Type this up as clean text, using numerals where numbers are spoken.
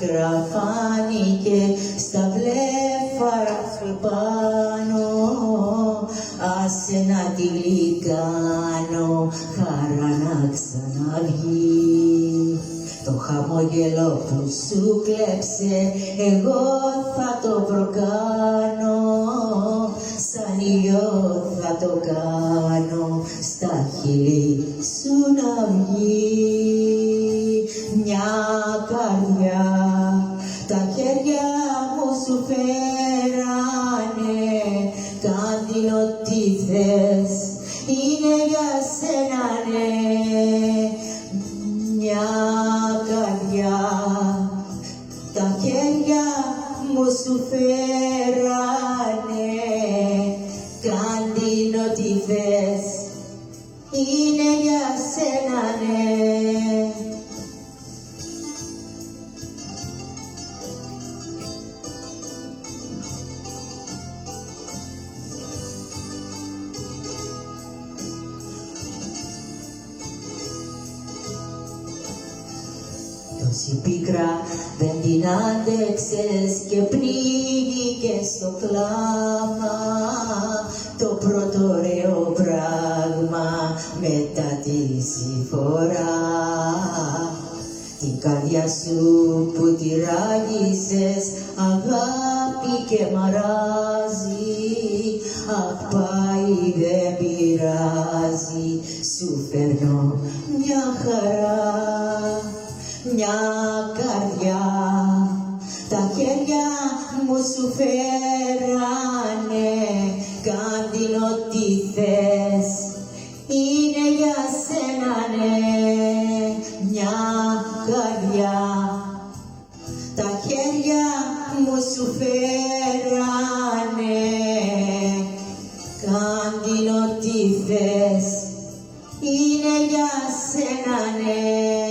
πίκρα φάνηκε στα βλέφαρα σου πάνω. Άσε να τη γλυκάνω, χαρά να ξαναβγεί. Το χαμόγελο που σου κλέψε, εγώ θα το προκάνω. Σαν ήλιο θα το κάνω, στα χείλη σου να βγει. Μια καρδιά, τα χέρια μου σου φέρανε. Κάντε ό,τι θες, είναι για σένα, ναι. Μια καρδιά, τα χέρια μου σου φέρανε. Κάντε ό,τι θες, είναι για σένα, ναι. Τόση πίκρα δεν την άντεξες και πνίγηκες στο κλάμα. Το πρώτο ωραίο πράγμα μετά τη συμφορά. Την καρδιά σου που τη ράγισες αγάπη και μαράζει. Αχ, πάει δεν πειράζει, σου φέρνω μια χαρά. Μια καρδιά, τα χέρια μου σου φέρανε. Κάντε ό,τι θες, είναι για σένα, ναι. Μια καρδιά, τα χέρια μου σου φέρανε. Κάντε ό,τι θες, είναι για σένα, ναι.